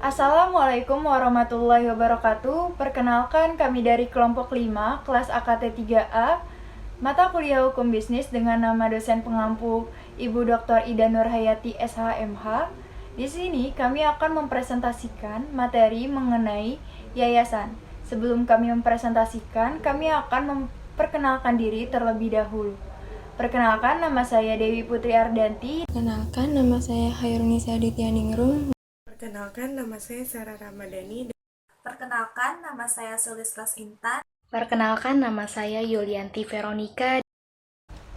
Assalamualaikum warahmatullahi wabarakatuh. Perkenalkan kami dari kelompok 5, kelas AKT 3A, mata kuliah Hukum Bisnis dengan nama dosen pengampu Ibu Dr. Ida Nurhayati SHMH. Di sini kami akan mempresentasikan materi mengenai yayasan. Sebelum kami mempresentasikan, kami akan memperkenalkan diri terlebih dahulu. Perkenalkan, nama saya Dewi Putri Ardanti. Perkenalkan, nama saya Hairunisa Dityaningrum. Perkenalkan, nama saya Sarah Ramadhani. Perkenalkan, nama saya Sulislas Intan. Perkenalkan, nama saya Yulianti Veronica.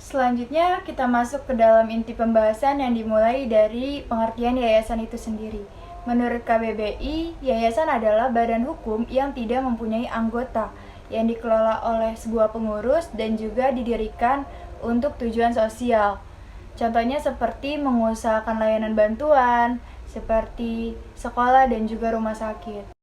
Selanjutnya kita masuk ke dalam inti pembahasan yang dimulai dari pengertian yayasan itu sendiri. Menurut KBBI, yayasan adalah badan hukum yang tidak mempunyai anggota, yang dikelola oleh sebuah pengurus dan juga didirikan untuk tujuan sosial. Contohnya seperti mengusahakan layanan bantuan, seperti sekolah dan juga rumah sakit.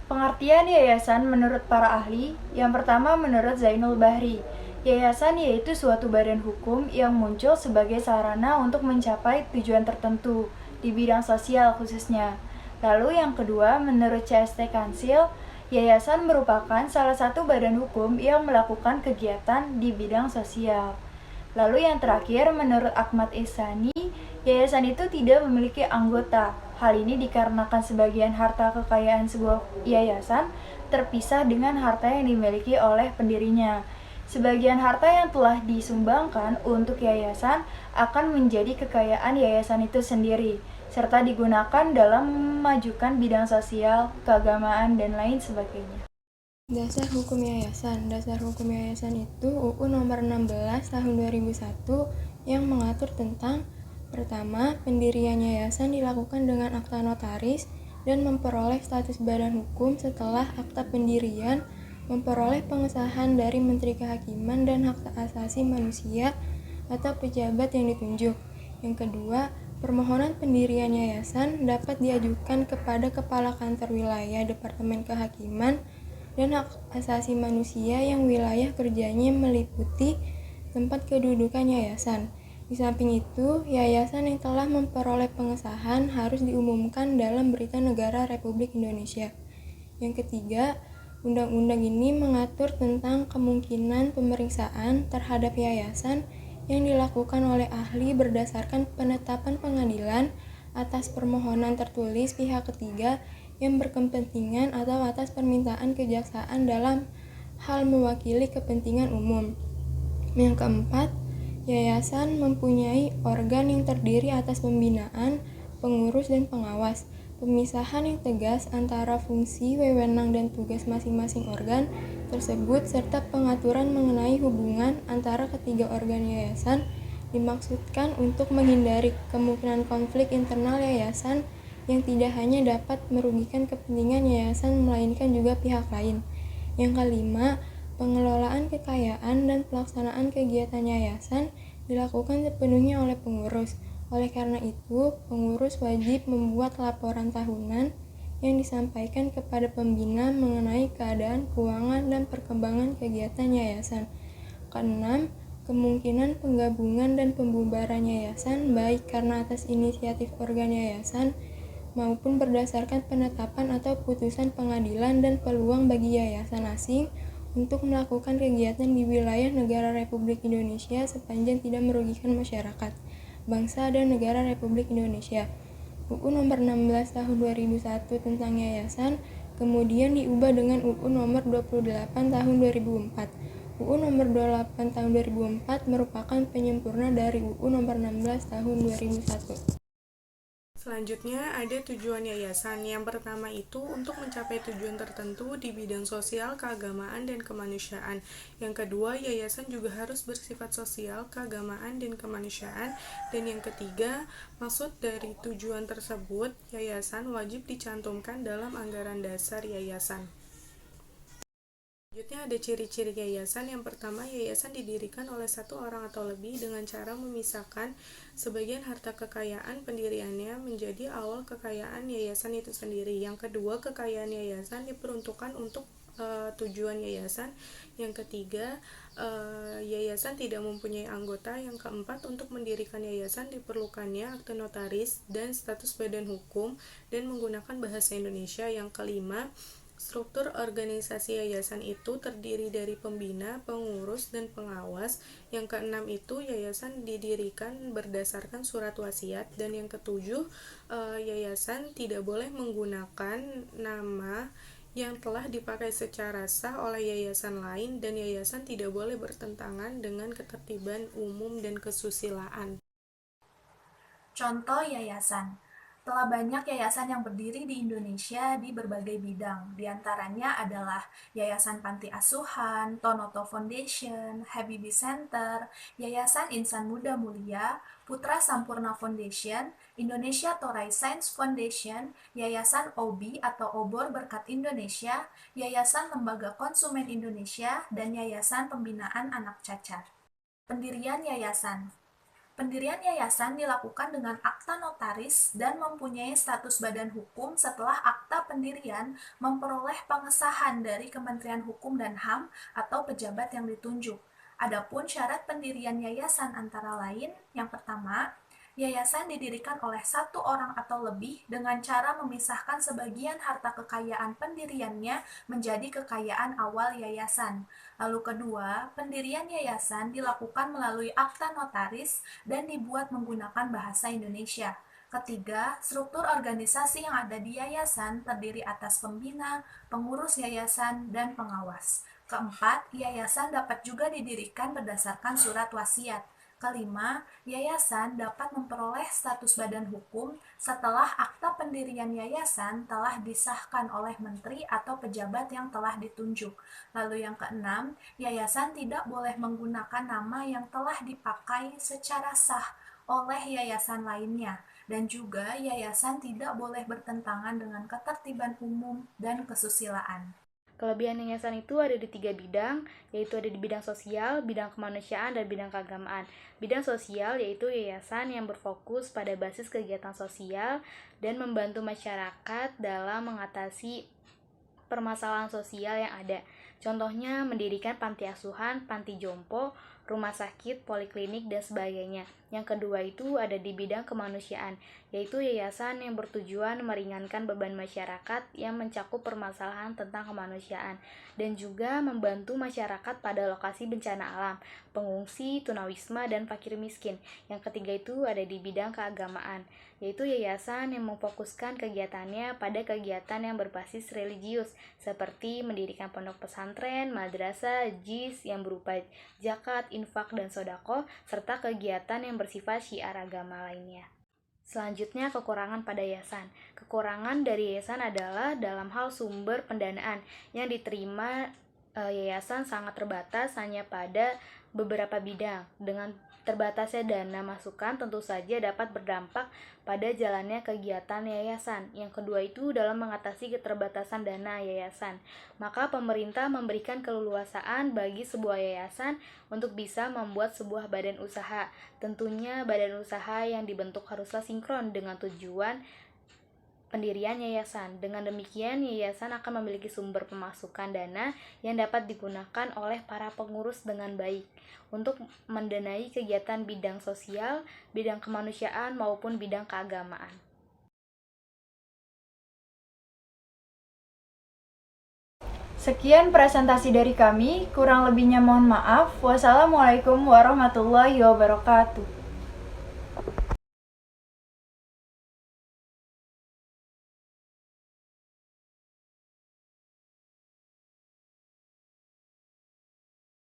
Pengertian yayasan menurut para ahli, yang pertama menurut Zainul Bahri, yayasan yaitu suatu badan hukum yang muncul sebagai sarana untuk mencapai tujuan tertentu di bidang sosial khususnya. Lalu yang kedua menurut CST Kansil, yayasan merupakan salah satu badan hukum yang melakukan kegiatan di bidang sosial. Lalu yang terakhir menurut Ahmad Ihsani, yayasan itu tidak memiliki anggota. Hal ini dikarenakan sebagian harta kekayaan sebuah yayasan terpisah dengan harta yang dimiliki oleh pendirinya. Sebagian harta yang telah disumbangkan untuk yayasan akan menjadi kekayaan yayasan itu sendiri, serta digunakan dalam memajukan bidang sosial, keagamaan, dan lain sebagainya. Dasar hukum yayasan. Dasar hukum yayasan itu UU nomor 16 tahun 2001 yang mengatur tentang pertama, pendirian yayasan dilakukan dengan akta notaris dan memperoleh status badan hukum setelah akta pendirian memperoleh pengesahan dari Menteri Kehakiman dan Hak Asasi Manusia atau pejabat yang ditunjuk. Yang kedua, permohonan pendirian yayasan dapat diajukan kepada Kepala Kantor Wilayah Departemen Kehakiman dan Hak Asasi Manusia yang wilayah kerjanya meliputi tempat kedudukan yayasan. Di samping itu, yayasan yang telah memperoleh pengesahan harus diumumkan dalam Berita Negara Republik Indonesia. Yang ketiga, undang-undang ini mengatur tentang kemungkinan pemeriksaan terhadap yayasan yang dilakukan oleh ahli berdasarkan penetapan pengadilan atas permohonan tertulis pihak ketiga yang berkepentingan atau atas permintaan kejaksaan dalam hal mewakili kepentingan umum. Yang keempat, yayasan mempunyai organ yang terdiri atas pembinaan, pengurus, dan pengawas. Pemisahan yang tegas antara fungsi, wewenang, dan tugas masing-masing organ tersebut serta pengaturan mengenai hubungan antara ketiga organ yayasan dimaksudkan untuk menghindari kemungkinan konflik internal yayasan yang tidak hanya dapat merugikan kepentingan yayasan melainkan juga pihak lain. Yang kelima, pengelolaan kekayaan dan pelaksanaan kegiatan yayasan dilakukan sepenuhnya oleh pengurus. Oleh karena itu, pengurus wajib membuat laporan tahunan yang disampaikan kepada pembina mengenai keadaan keuangan dan perkembangan kegiatan yayasan. Keenam, kemungkinan penggabungan dan pembubaran yayasan baik karena atas inisiatif organ yayasan maupun berdasarkan penetapan atau putusan pengadilan dan peluang bagi yayasan asing untuk melakukan kegiatan di wilayah negara Republik Indonesia sepanjang tidak merugikan masyarakat, bangsa, dan negara Republik Indonesia. UU nomor 16 tahun 2001 tentang yayasan kemudian diubah dengan UU nomor 28 tahun 2004. UU nomor 28 tahun 2004 merupakan penyempurna dari UU nomor 16 tahun 2001. Selanjutnya ada tujuan yayasan. Yang pertama itu untuk mencapai tujuan tertentu di bidang sosial, keagamaan, dan kemanusiaan. Yang kedua, yayasan juga harus bersifat sosial, keagamaan, dan kemanusiaan. Dan yang ketiga, maksud dari tujuan tersebut, yayasan wajib dicantumkan dalam anggaran dasar yayasan. Selanjutnya ada ciri-ciri yayasan. Yang pertama, yayasan didirikan oleh satu orang atau lebih dengan cara memisahkan sebagian harta kekayaan pendiriannya menjadi awal kekayaan yayasan itu sendiri. Yang kedua, kekayaan yayasan diperuntukkan untuk tujuan yayasan. Yang ketiga, yayasan tidak mempunyai anggota. Yang keempat, untuk mendirikan yayasan diperlukannya akte notaris dan status badan hukum dan menggunakan bahasa Indonesia. Yang kelima, struktur organisasi yayasan itu terdiri dari pembina, pengurus, dan pengawas. Yang keenam itu, yayasan didirikan berdasarkan surat wasiat. Dan yang ketujuh, yayasan tidak boleh menggunakan nama yang telah dipakai secara sah oleh yayasan lain, dan yayasan tidak boleh bertentangan dengan ketertiban umum dan kesusilaan. Contoh yayasan. Telah banyak yayasan yang berdiri di Indonesia di berbagai bidang. Di antaranya adalah Yayasan Panti Asuhan, Tonoto Foundation, Habibie Center, Yayasan Insan Muda Mulia, Putra Sampurna Foundation, Indonesia Toray Science Foundation, Yayasan OBI atau Obor Berkat Indonesia, Yayasan Lembaga Konsumen Indonesia, dan Yayasan Pembinaan Anak Cacat. Pendirian yayasan. Pendirian yayasan dilakukan dengan akta notaris dan mempunyai status badan hukum setelah akta pendirian memperoleh pengesahan dari Kementerian Hukum dan HAM atau pejabat yang ditunjuk. Adapun syarat pendirian yayasan antara lain, yang pertama, yayasan didirikan oleh satu orang atau lebih dengan cara memisahkan sebagian harta kekayaan pendiriannya menjadi kekayaan awal yayasan. Lalu kedua, pendirian yayasan dilakukan melalui akta notaris dan dibuat menggunakan bahasa Indonesia. Ketiga, struktur organisasi yang ada di yayasan terdiri atas pembina, pengurus yayasan, dan pengawas. Keempat, yayasan dapat juga didirikan berdasarkan surat wasiat. Kelima, yayasan dapat memperoleh status badan hukum setelah akta pendirian yayasan telah disahkan oleh menteri atau pejabat yang telah ditunjuk. Lalu yang keenam, yayasan tidak boleh menggunakan nama yang telah dipakai secara sah oleh yayasan lainnya, dan juga yayasan tidak boleh bertentangan dengan ketertiban umum dan kesusilaan. Kelebihan yayasan itu ada di 3 bidang, yaitu ada di bidang sosial, bidang kemanusiaan, dan bidang keagamaan. Bidang sosial yaitu yayasan yang berfokus pada basis kegiatan sosial dan membantu masyarakat dalam mengatasi permasalahan sosial yang ada. Contohnya mendirikan panti asuhan, panti jompo, rumah sakit, poliklinik, dan sebagainya. Yang kedua itu ada di bidang kemanusiaan, yaitu yayasan yang bertujuan meringankan beban masyarakat yang mencakup permasalahan tentang kemanusiaan dan juga membantu masyarakat pada lokasi bencana alam, pengungsi, tunawisma, dan fakir miskin. Yang ketiga itu ada di bidang keagamaan, yaitu yayasan yang memfokuskan kegiatannya pada kegiatan yang berbasis religius, seperti mendirikan pondok pesantren, madrasah, JIS yang berupa zakat, infak, dan sodako, serta kegiatan yang bersifat syiar agama lainnya. Selanjutnya, kekurangan pada yayasan. Kekurangan dari yayasan adalah dalam hal sumber pendanaan yang diterima yayasan sangat terbatas hanya pada beberapa bidang. Dengan terbatasnya dana masukan tentu saja dapat berdampak pada jalannya kegiatan yayasan. Yang kedua itu dalam mengatasi keterbatasan dana yayasan. Maka pemerintah memberikan keleluasaan bagi sebuah yayasan untuk bisa membuat sebuah badan usaha. Tentunya badan usaha yang dibentuk haruslah sinkron dengan tujuan pendirian yayasan. Dengan demikian, yayasan akan memiliki sumber pemasukan dana yang dapat digunakan oleh para pengurus dengan baik untuk mendanai kegiatan bidang sosial, bidang kemanusiaan, maupun bidang keagamaan. Sekian presentasi dari kami, kurang lebihnya mohon maaf. Wassalamualaikum warahmatullahi wabarakatuh.